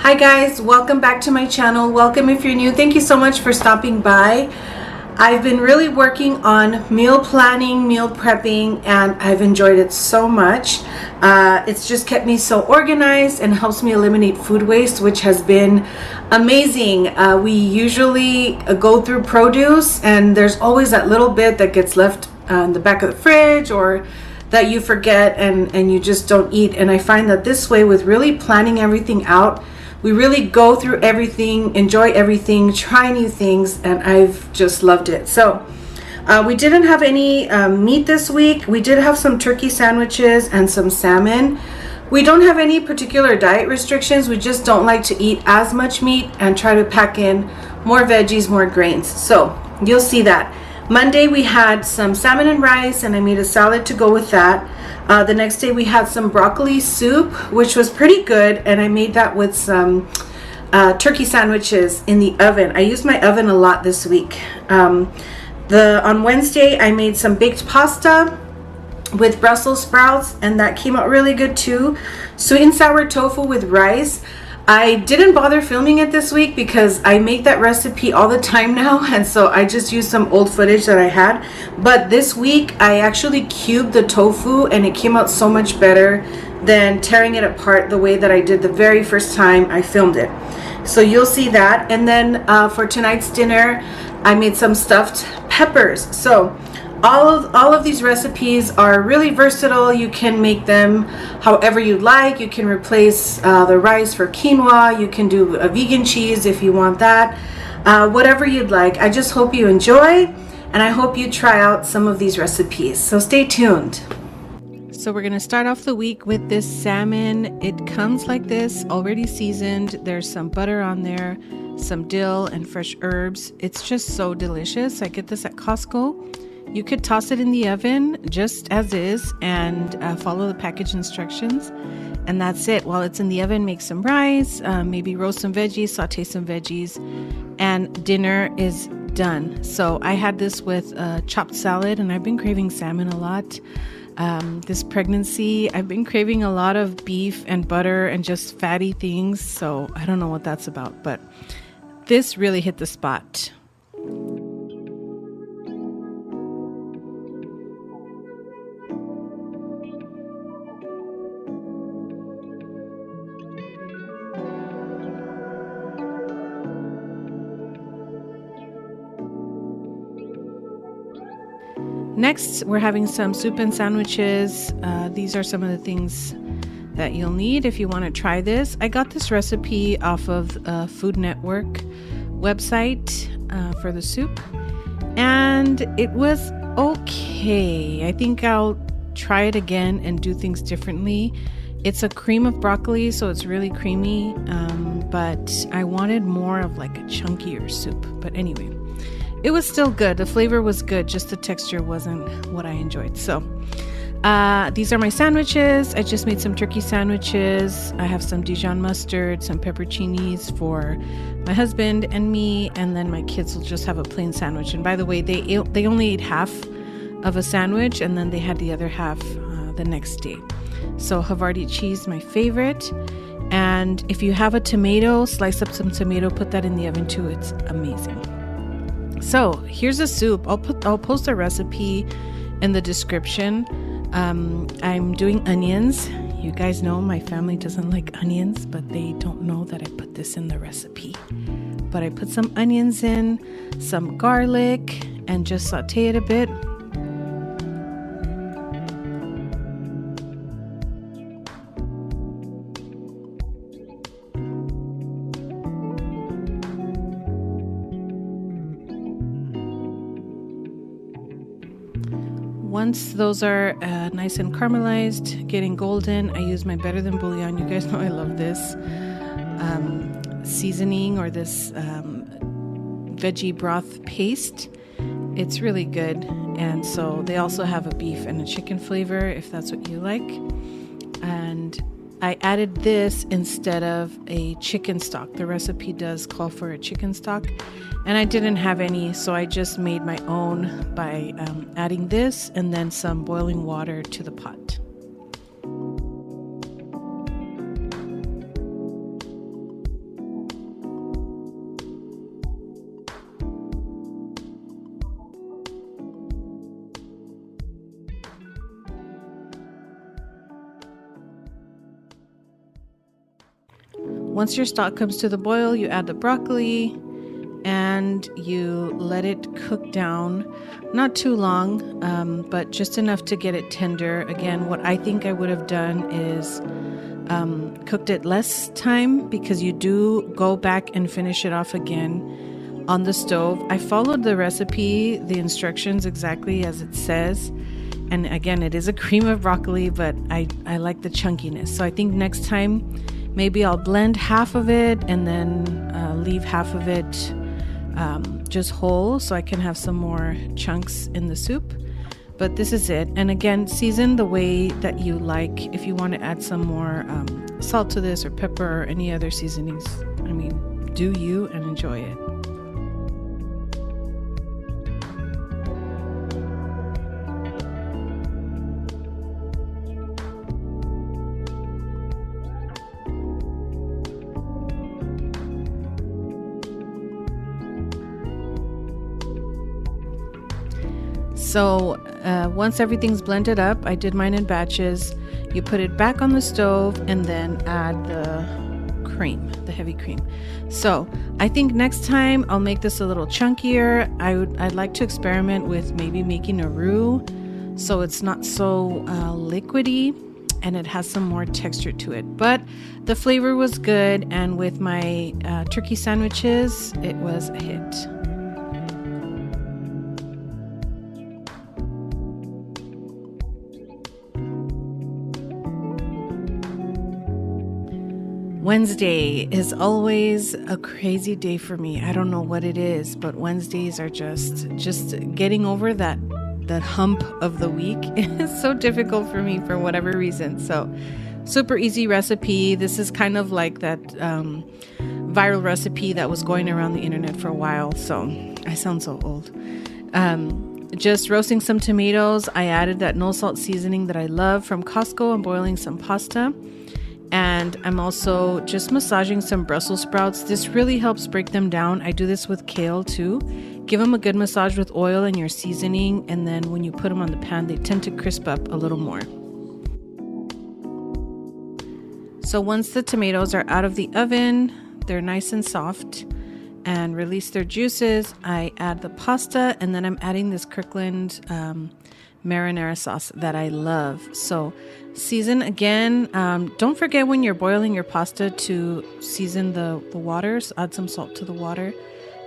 Hi guys, welcome back to my channel. Welcome if you're new. Thank you so much for stopping by. I've been really working on meal planning, meal prepping, and I've enjoyed it so much. It's just kept me so organized and helps me eliminate food waste, which has been amazing. We usually go through produce and there's always that little bit that gets left in the back of the fridge or that you forget and you just don't eat. And I find that this way, with really planning everything out, we really go through everything, enjoy everything, try new things, and I've just loved it. So we didn't have any meat this week. We did have some turkey sandwiches and some salmon. We don't have any particular diet restrictions. We just don't like to eat as much meat and try to pack in more veggies, more grains. So you'll see that. Monday we had some salmon and rice, and I made a salad to go with that. The next day we had some broccoli soup, which was pretty good, and I made that with some turkey sandwiches in the oven. I used my oven a lot this week. On Wednesday I made some baked pasta with Brussels sprouts, and that came out really good too. Sweet and sour tofu with rice. I didn't bother filming it this week because I make that recipe all the time now, and so I just used some old footage that I had. But this week I actually cubed the tofu, and it came out so much better than tearing it apart the way that I did the very first time I filmed it. So you'll see that. And then for tonight's dinner I made some stuffed peppers. So all of these recipes are really versatile. You can make them however you like. You can replace the rice for quinoa. You can do a vegan cheese if you want that. Whatever you'd like. I just hope you enjoy, and I hope you try out some of these recipes. So stay tuned. So we're going to start off the week with this salmon. It comes like this, already seasoned. There's some butter on there, some dill and fresh herbs. It's just so delicious. I get this at Costco. You could toss it in the oven just as is and follow the package instructions, and that's it. While it's in the oven, make some rice, maybe roast some veggies, saute some veggies, and dinner is done. So I had this with chopped salad, and I've been craving salmon a lot. This pregnancy, I've been craving a lot of beef and butter and just fatty things, so I don't know what that's about, but this really hit the spot. Next, we're having some soup and sandwiches. These are some of the things that you'll need if you want to try this. I got this recipe off of Food Network website for the soup, and it was okay. I think I'll try it again and do things differently. It's a cream of broccoli, so it's really creamy, but I wanted more of like a chunkier soup. But anyway, it was still good. The flavor was good, just the texture wasn't what I enjoyed. So these are my sandwiches. I just made some turkey sandwiches. I have some Dijon mustard, some pepperoncinis for my husband and me, and then my kids will just have a plain sandwich. And by the way, they only ate half of a sandwich, and then they had the other half the next day. So Havarti cheese, my favorite. And if you have a tomato, slice up some tomato, put that in the oven too. It's amazing. So here's a soup. I'll post a recipe in the description. I'm doing onions. You guys know my family doesn't like onions, but they don't know that I put this in the recipe. But I put some onions in, some garlic, and just saute it a bit. Once those are nice and caramelized, getting golden, I use my Better Than Bouillon. You guys know I love this seasoning or this veggie broth paste. It's really good. And so they also have a beef and a chicken flavor if that's what you like. And I added this instead of a chicken stock. The recipe does call for a chicken stock, and I didn't have any, so I just made my own by adding this and then some boiling water to the pot. once your stock comes to the boil, you add the broccoli and you let it cook down, not too long, but just enough to get it tender. Again, what I think I would have done is cooked it less time, because you do go back and finish it off again on the stove. I followed the recipe, the instructions exactly as it says. And again, it is a cream of broccoli, but I like the chunkiness. So I think next time, maybe I'll blend half of it and then leave half of it just whole, so I can have some more chunks in the soup. But this is it. And again, season the way that you like. If you want to add some more salt to this, or pepper, or any other seasonings, I mean, do you and enjoy it. So once everything's blended up, I did mine in batches. You put it back on the stove and then add the cream, the heavy cream. So I think next time I'll make this a little chunkier. I'd like to experiment with maybe making a roux, so it's not so liquidy and it has some more texture to it. But the flavor was good, and with my turkey sandwiches, it was a hit. Wednesday is always a crazy day for me. I don't know what it is, but Wednesdays are just getting over that hump of the week. It's so difficult for me for whatever reason. So super easy recipe. This is kind of like that viral recipe that was going around the internet for a while. So I sound so old. Just roasting some tomatoes. I added that no salt seasoning that I love from Costco. I'm boiling some pasta. And I'm also just massaging some Brussels sprouts. This really helps break them down. I do this with kale too. Give them a good massage with oil and your seasoning, and then when you put them on the pan, they tend to crisp up a little more. So once the tomatoes are out of the oven, they're nice and soft and release their juices, I add the pasta, and then I'm adding this Kirkland marinara sauce that I love. So season again. Don't forget when you're boiling your pasta to season the water. So add some salt to the water.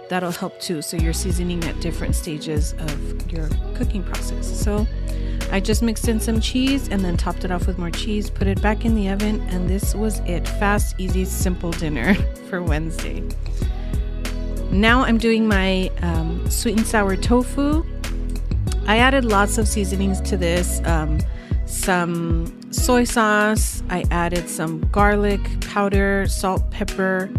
That'll help too. So you're seasoning at different stages of your cooking process. So I just mixed in some cheese and then topped it off with more cheese, put it back in the oven, and this was it. Fast, easy, simple dinner for Wednesday. Now I'm doing my sweet and sour tofu. I added lots of seasonings to this, some soy sauce. I added some garlic powder, salt, pepper,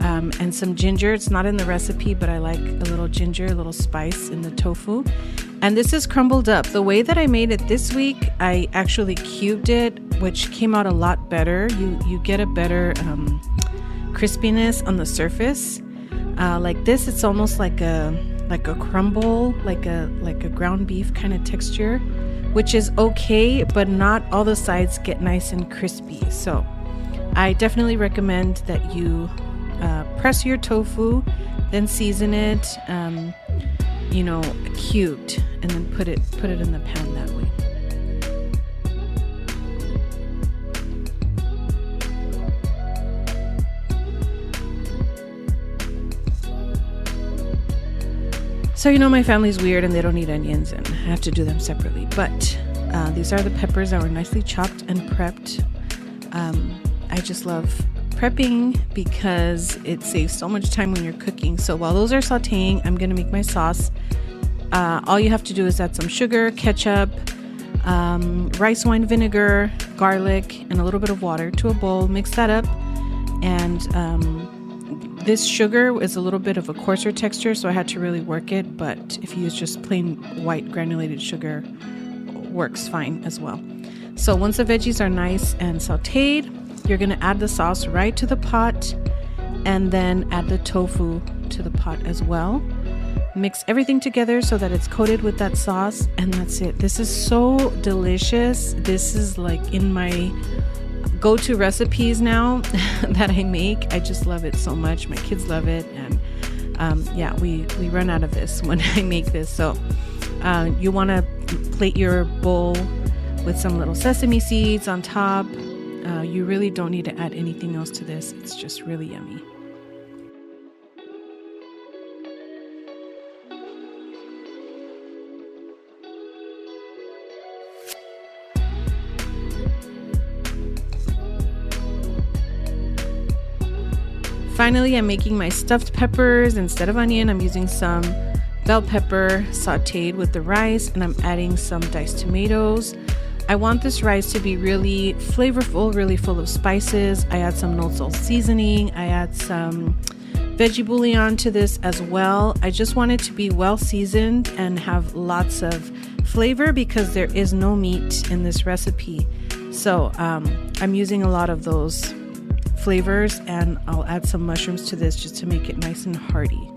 and some ginger. It's not in the recipe, but I like a little ginger, a little spice in the tofu. And this is crumbled up. The way that I made it this week, I actually cubed it, which came out a lot better. You get a better crispiness on the surface. Like this, it's almost like a crumble, like a ground beef kind of texture, which is okay, but not all the sides get nice and crispy. So I definitely recommend that you press your tofu, then season it, cubed, and then put it in the pan that way. So my family's weird and they don't eat onions, and I have to do them separately. But these are the peppers that were nicely chopped and prepped. I just love prepping because it saves so much time when you're cooking. So while those are sauteing, I'm going to make my sauce. All you have to do is add some sugar, ketchup, rice wine vinegar, garlic, and a little bit of water to a bowl. Mix that up, and this sugar is a little bit of a coarser texture, so I had to really work it, but if you use just plain white granulated sugar, works fine as well. So once the veggies are nice and sauteed, you're going to add the sauce right to the pot, and then add the tofu to the pot as well. Mix everything together so that it's coated with that sauce, and that's it. This is so delicious. This is like in my go-to recipes now that I make. I just love it so much. My kids love it, and yeah, we run out of this when I make this. So you want to plate your bowl with some little sesame seeds on top. You really don't need to add anything else to this. It's just really yummy. Finally, I'm making my stuffed peppers. Instead of onion, I'm using some bell pepper sauteed with the rice, and I'm adding some diced tomatoes. I want this rice to be really flavorful, really full of spices. I add some no salt seasoning. I add some veggie bouillon to this as well. I just want it to be well seasoned and have lots of flavor because there is no meat in this recipe. So I'm using a lot of those flavors, and I'll add some mushrooms to this just to make it nice and hearty.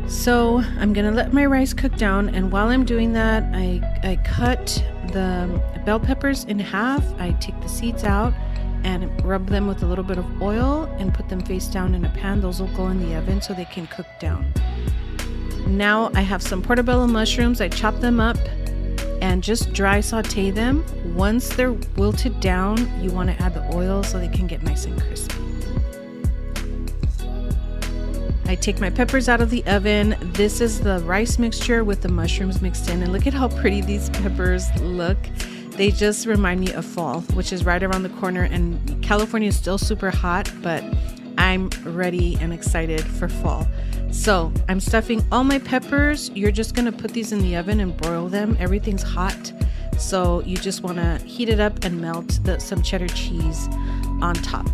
So I'm gonna let my rice cook down, and while I'm doing that, I cut the bell peppers in half. I take the seeds out and rub them with a little bit of oil and put them face down in a pan. Those will go in the oven so they can cook down. Now I have some portobello mushrooms. I chop them up and just dry saute them. Once they're wilted down, you want to add the oil so they can get nice and crispy. I take my peppers out of the oven. This is the rice mixture with the mushrooms mixed in, and look at how pretty these peppers look. They just remind me of fall, which is right around the corner, and California is still super hot, but I'm ready and excited for fall. So I'm stuffing all my peppers. You're just gonna put these in the oven and broil them. Everything's hot, so you just wanna heat it up and melt some cheddar cheese on top.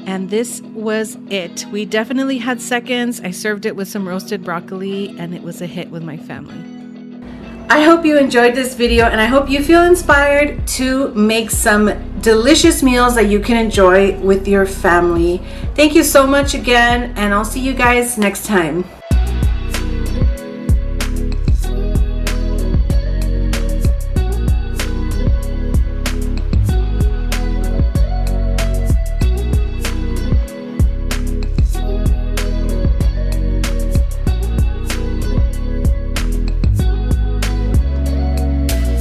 And this was it. We definitely had seconds. I served it with some roasted broccoli, and it was a hit with my family. I hope you enjoyed this video, and I hope you feel inspired to make some delicious meals that you can enjoy with your family. Thank you so much again, and I'll see you guys next time.